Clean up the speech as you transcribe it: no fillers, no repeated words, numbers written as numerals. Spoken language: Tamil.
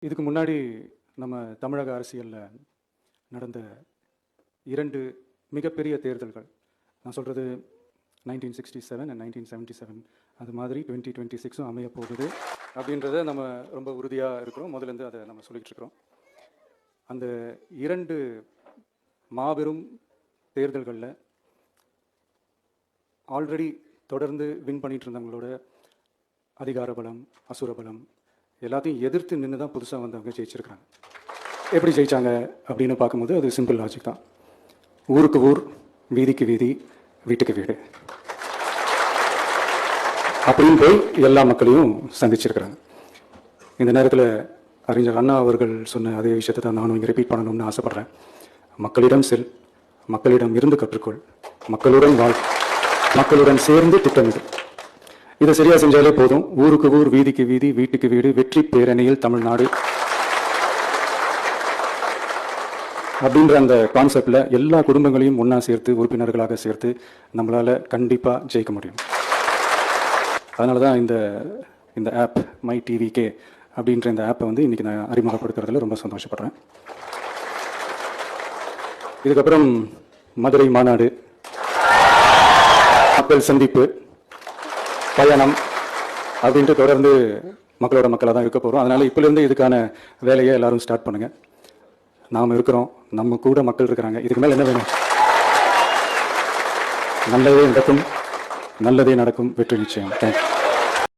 இதுக்கு முன்னாடி நம்ம தமிழக அரசியலில் நடந்த 2 மிகப்பெரிய தேர்தல்கள், நான் சொல்கிறது 1967 and 1977, அது மாதிரி 2026 அமைய போகுது அப்படின்றத நம்ம ரொம்ப உறுதியாக இருக்கிறோம். முதலேருந்து அதை நம்ம சொல்லிகிட்டு இருக்கிறோம். அந்த 2 மாபெரும் தேர்தல்களில் ஆல்ரெடி தொடர்ந்து வின் பண்ணிட்டு இருந்தவங்களோட அதிகார பலம், அசுர பலம் எல்லாத்தையும் எதிர்த்து நின்று தான் புதுசாக வந்தவங்க ஜெயிச்சிருக்கிறாங்க. எப்படி ஜெயித்தாங்க அப்படின்னு பார்க்கும்போது அது சிம்பிள் லாஜிக் தான். ஊருக்கு ஊர், வீதிக்கு வீதி, வீட்டுக்கு வீடு அப்படின்னு போய் எல்லா மக்களையும் சந்திச்சிருக்கிறாங்க. இந்த நேரத்தில் அறிஞர் அண்ணா அவர்கள் சொன்ன அதே விஷயத்தை தான் நானும் இங்கே ரிப்பீட் பண்ணணும்னு ஆசைப்பட்றேன். மக்களிடம் செல், மக்களிடம் இருந்து கற்றுக்கொள், மக்களுடன் வாழ், மக்களுடன் சேர்ந்து திட்டமிடு. இதை சரியாக செஞ்சாலே போதும். ஊருக்கு ஊர், வீதிக்கு வீதி, வீட்டுக்கு வீடு, வெற்றி பேரணியில் தமிழ்நாடு அப்படின்ற அந்த கான்செப்டில் எல்லா குடும்பங்களையும் ஒன்றா சேர்த்து, உறுப்பினர்களாக சேர்த்து நம்மளால் கண்டிப்பாக ஜெயிக்க முடியும். அதனால தான் இந்த ஆப் மை டிவிகே அப்படின்ற இந்த ஆப்பை இன்றைக்கி நான் அறிமுகப்படுத்துறதுல ரொம்ப சந்தோஷப்படுறேன். இதுக்கப்புறம் மதுரை மாநாடு, மக்கள் சந்திப்பு, பயணம் அப்படின்ட்டு தொடர்ந்து மக்களோட மக்களாக தான் இருக்க போகிறோம். அதனால் இப்போலேருந்து இதுக்கான வேலையை எல்லாரும் ஸ்டார்ட் பண்ணுங்கள். நாம் இருக்கிறோம், நம்ம கூட மக்கள் இருக்கிறாங்க. இதுக்கு மேலே என்ன வேணும்? நல்லதே நடக்கும், நல்லதே நடக்கும், வெற்றி நிச்சயம். தேங்க்யூ.